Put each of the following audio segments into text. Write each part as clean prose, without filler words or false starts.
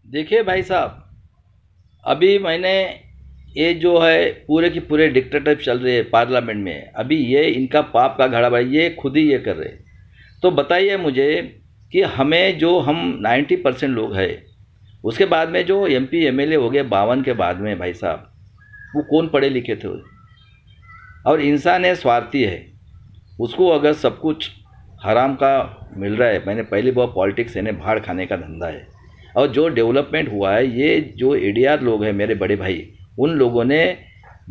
देखिए भाई साहब, अभी मैंने ये जो है पूरे की पूरे डिक्टेटरशिप चल रही है पार्लियामेंट में, अभी ये इनका पाप का घड़ा भाई, ये खुद ही ये कर रहे। तो बताइए मुझे कि हमें जो हम 90% लोग हैं, उसके बाद में जो एमपी एमएलए हो गए 52 के बाद में भाई साहब, वो कौन पढ़े लिखे थे? और इंसान है, स्वार्थी है। उसको अगर सब कुछ हराम का मिल रहा है, मैंने पहले बहुत पॉलिटिक्स है, भाड़ खाने का धंधा है। और जो डेवलपमेंट हुआ है, ये जो एडीआर लोग हैं मेरे बड़े भाई, उन लोगों ने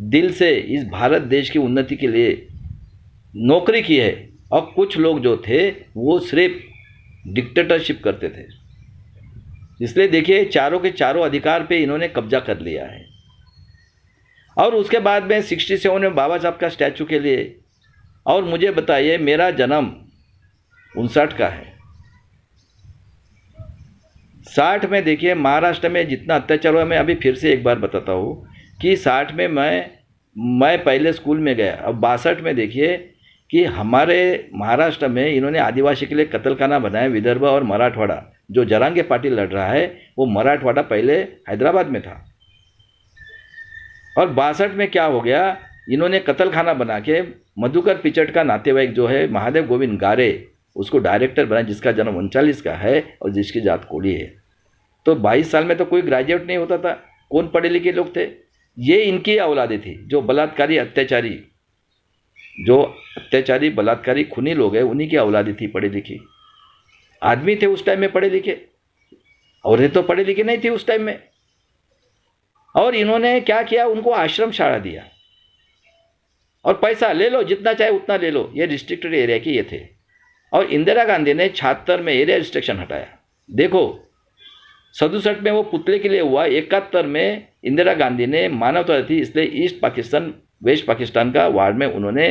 दिल से इस भारत देश की उन्नति के लिए नौकरी की है। और कुछ लोग जो थे वो सिर्फ डिक्टेटरशिप करते थे। इसलिए देखिए, चारों के चारों अधिकार पे इन्होंने कब्जा कर लिया है। और उसके बाद में 67 में बाबा साहब का स्टैचू के लिए, और मुझे बताइए, मेरा जन्म 59 का है। 60 में देखिए महाराष्ट्र में जितना अत्याचार हुआ, मैं अभी फिर से एक बार बताता हूँ कि 60 में मैं पहले स्कूल में गया। अब 62 में देखिए कि हमारे महाराष्ट्र में इन्होंने आदिवासी के लिए कत्लखाना बनाया। विदर्भ और मराठवाड़ा, जो जरांगे पाटिल लड़ रहा है, वो मराठवाड़ा पहले हैदराबाद में था। और 62 में क्या हो गया, इन्होंने कत्लखाना बना के मधुकर पिचट का नातेवाईक जो है महादेव गोविंद गारे, उसको डायरेक्टर बनाया, जिसका जन्म 39 का है और जिसकी जात कोली है। तो 22 साल में तो कोई ग्रेजुएट नहीं होता था। कौन पढ़े लिखे लोग थे? ये इनकी औलादे थी, जो बलात्कारी अत्याचारी बलात्कारी खूनी लोग हैं, उन्हीं की औलादे थी पढ़ी लिखी। आदमी थे उस टाइम में पढ़े लिखे, औरतें तो पढ़े लिखे नहीं थी उस टाइम में। और इन्होंने क्या किया, उनको आश्रम शाला दिया और पैसा ले लो, जितना चाहे उतना ले लो। ये रिस्ट्रिक्टेड एरिया के ये थे। और इंदिरा गांधी ने 76 में एरिया रिस्ट्रिक्शन हटाया। देखो, 67 में वो पुतले के लिए हुआ, 71 में इंदिरा गांधी ने मानवता थी इसलिए ईस्ट पाकिस्तान वेस्ट पाकिस्तान का वार में उन्होंने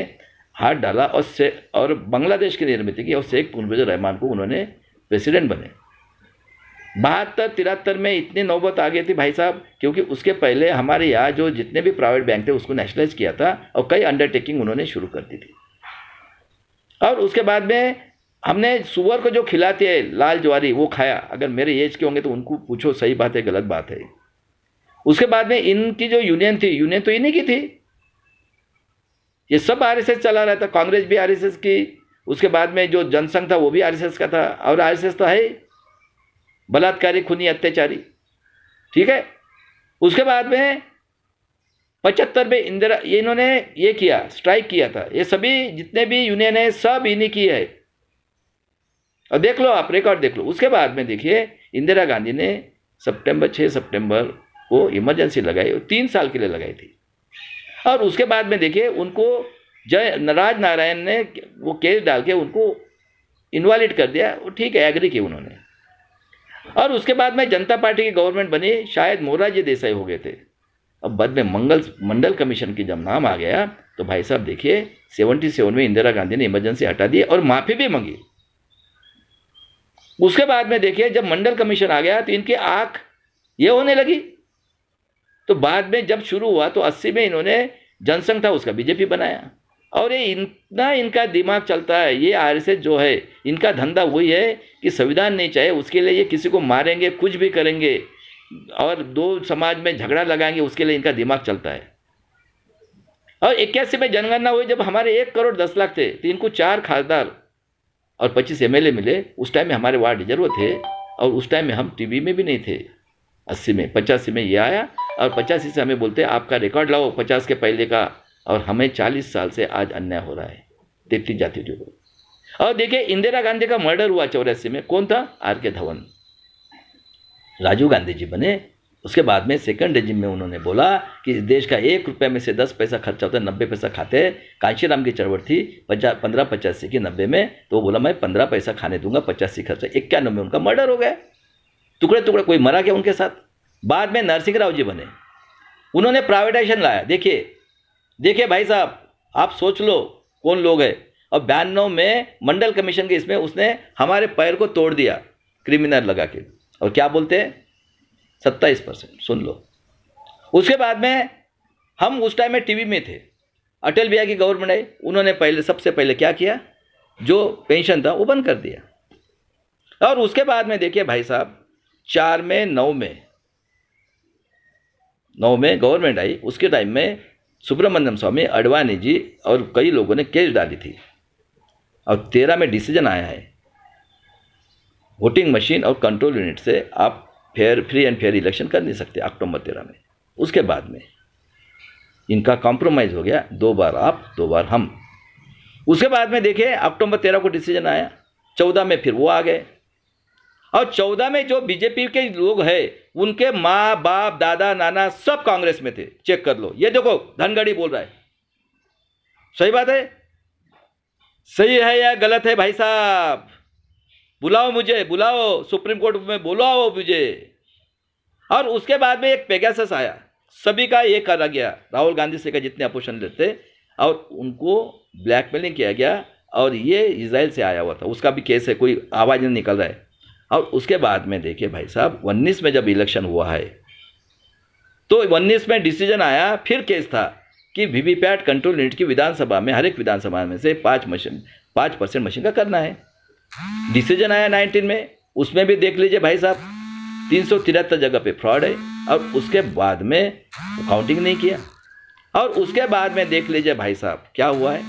हाथ डाला और बांग्लादेश की निर्मित की, और शेख मुजीबुर रहमान को उन्होंने प्रेसिडेंट बने। 72-73 में इतनी नौबत आ गई थी भाई साहब, क्योंकि उसके पहले हमारे यहाँ जो जितने भी प्राइवेट बैंक थे उसको नेशनलाइज किया था, और कई अंडरटेकिंग उन्होंने शुरू कर दी थी। और उसके बाद में हमने सुअर को जो खिलाते हैं लाल ज्वारी, वो खाया। अगर मेरे एज के होंगे तो उनको पूछो, सही बात है गलत बात है। उसके बाद में इनकी जो यूनियन थी, यूनियन तो इन्हीं की थी। ये सब आरएसएस चला रहा था, कांग्रेस भी आरएसएस की। उसके बाद में जो जनसंघ था वो भी आरएसएस का था, और आरएसएस तो है बलात्कारी खूनी अत्याचारी। ठीक है। उसके बाद में 75 में इंदिरा, ये इन्होंने ये किया, स्ट्राइक किया था। ये सभी जितने भी यूनियन है सब इन्हीं की है, और देख लो आप, रिकॉर्ड देख लो। उसके बाद में देखिए, इंदिरा गांधी ने 6 सितंबर को इमरजेंसी लगाई, 3 साल के लिए लगाई थी। और उसके बाद में देखिए उनको जय नाराज नारायण ने वो केस डाल के उनको इनवैलिड कर दिया। वो ठीक है, एग्री की उन्होंने। और उसके बाद में जनता पार्टी की गवर्नमेंट बनी, शायद मोरारजी देसाई हो गए थे। अब बाद में मंडल कमीशन की जब नाम आ गया, तो भाई साहब देखिए 77 में इंदिरा गांधी ने इमरजेंसी हटा दी और माफ़ी भी मांगी। उसके बाद में देखिए जब मंडल कमीशन आ गया तो इनकी आंख ये होने लगी। तो बाद में जब शुरू हुआ तो 80 में इन्होंने जनसंघ था उसका बीजेपी बनाया। और ये इतना इनका दिमाग चलता है, ये आरएसएस जो है इनका धंधा वही है कि संविधान नहीं चाहिए, उसके लिए ये किसी को मारेंगे, कुछ भी करेंगे, और दो समाज में झगड़ा लगाएंगे, उसके लिए इनका दिमाग चलता है। और 81 में जनगणना हुई, जब हमारे 1 करोड़ 10 लाख थे तो इनको 4 खासदार और 25 एमएलए मिले। उस टाइम में हमारे वार्ड रिजर्व थे, और उस टाइम में हम टीवी में भी नहीं थे। 80 में 85 में ये आया, और 85 से हमें बोलते आपका रिकॉर्ड लाओ 50 के पहले का, और हमें 40 साल से आज अन्याय हो रहा है, देखती जाती थी वो। और देखिए इंदिरा गांधी का मर्डर हुआ 84 में, कौन था? आर के धवन। राजीव गांधी जी बने। उसके बाद में सेकंड रेजिम में उन्होंने बोला कि इस देश का 1 रुपये में से 10 पैसा खर्चा होता है, 90 पैसा खाते हैं। कांशीराम की चळवळ थी 1585 की 90 में, तो वो बोला मैं 15 पैसा खाने दूंगा, 85 खर्चा। 91 में उनका मर्डर हो गया, टुकड़े टुकड़े, कोई मरा गया उनके साथ। बाद में नरसिंह राव जी बने, उन्होंने प्राइवेटाइजेशन लाया। देखिए भाई साहब, आप सोच लो कौन लोग हैं। और 92 में मंडल कमीशन के इसमें उसने हमारे पैर को तोड़ दिया क्रिमिनल लगा के। और क्या बोलते हैं? 27%। सुन लो। उसके बाद में हम उस टाइम में टीवी में थे, अटल बिहारी की गवर्नमेंट आई, उन्होंने सबसे पहले क्या किया, जो पेंशन था वो बंद कर दिया। और उसके बाद में देखिए भाई साहब, 2004 में 9 में गवर्नमेंट आई, उसके टाइम में सुब्रमण्यम स्वामी, अडवाणी जी और कई लोगों ने केस डाली थी, और 13 में डिसीजन आया है वोटिंग मशीन और कंट्रोल यूनिट से आप फ्री एंड फेयर इलेक्शन कर नहीं सकते अक्टूबर 13 में। उसके बाद में इनका कॉम्प्रोमाइज़ हो गया, 2 बार आप 2 बार हम। उसके बाद में देखिए अक्टूबर 13 को डिसीजन आया, 14 में फिर वो आ गए, और 14 में जो बीजेपी के लोग हैं उनके माँ बाप दादा नाना सब कांग्रेस में थे, चेक कर लो। ये देखो धनगढ़ी बोल रहा है, सही बात है, सही है या गलत है भाई साहब? बुलाओ मुझे, बुलाओ सुप्रीम कोर्ट में, बुलाओ मुझे। और उसके बाद में एक पेगासस आया, सभी का ये करा गया, राहुल गांधी से का जितने अपोजिशन लेते, और उनको ब्लैकमेलिंग किया गया, और ये इजराइल से आया हुआ था, उसका भी केस है, कोई आवाज़ नहीं निकल रहा है। और उसके बाद में देखिए भाई साहब 19 में जब इलेक्शन हुआ है तो 19 में डिसीजन आया, फिर केस था कि वीवीपैट कंट्रोल यूनिट की विधानसभा में, हर एक विधानसभा में से 5% मशीन का करना है। डिसीजन आया 19 में, उसमें भी देख लीजिए भाई साहब 373 जगह पे फ्रॉड है, और उसके बाद में काउंटिंग नहीं किया। और उसके बाद में देख लीजिए भाई साहब क्या हुआ है,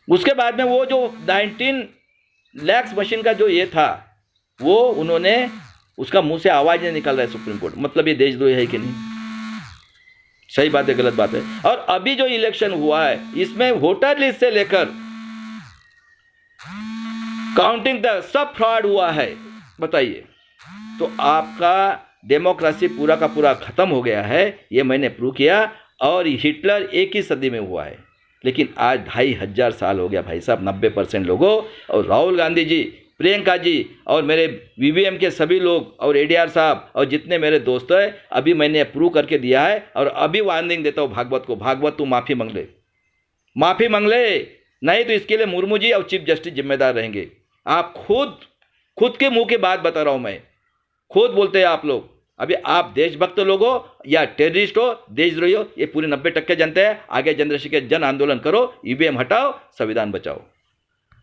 उसके बाद में वो जो 19 लाख मशीन का जो ये था, वो उन्होंने, उसका मुंह से आवाज़ नहीं निकल रहा है सुप्रीम कोर्ट, मतलब ये देशद्रोही है कि नहीं? सही बात है, गलत बात है? और अभी जो इलेक्शन हुआ है इसमें वोटर लिस्ट से लेकर काउंटिंग तक सब फ्रॉड हुआ है, बताइए। तो आपका डेमोक्रेसी पूरा का पूरा खत्म हो गया है, ये मैंने प्रूव किया। और हिटलर एक ही सदी में हुआ है, लेकिन आज 2500 साल हो गया भाई साहब, 90% लोगों, और राहुल गांधी जी, प्रियंका जी और मेरे वीवीएम के सभी लोग और एडीआर साहब और जितने मेरे दोस्त हैं, अभी मैंने प्रूव करके दिया है। और अभी वार्निंग देता हूँ भागवत को, भागवत तू माफ़ी मांग ले, माफ़ी मांग ले, नहीं तो इसके लिए मुर्मू जी और चीफ जस्टिस जिम्मेदार रहेंगे। आप खुद के मुंह की बात बता रहा हूँ मैं, खुद बोलते हैं आप लोग। अभी आप देशभक्त लोग हो या टेररिस्ट हो, देशद्रोही हो, ये पूरी 90% जनता है। आगे जनरेशन के जन आंदोलन करो, ईवीएम हटाओ, संविधान बचाओ।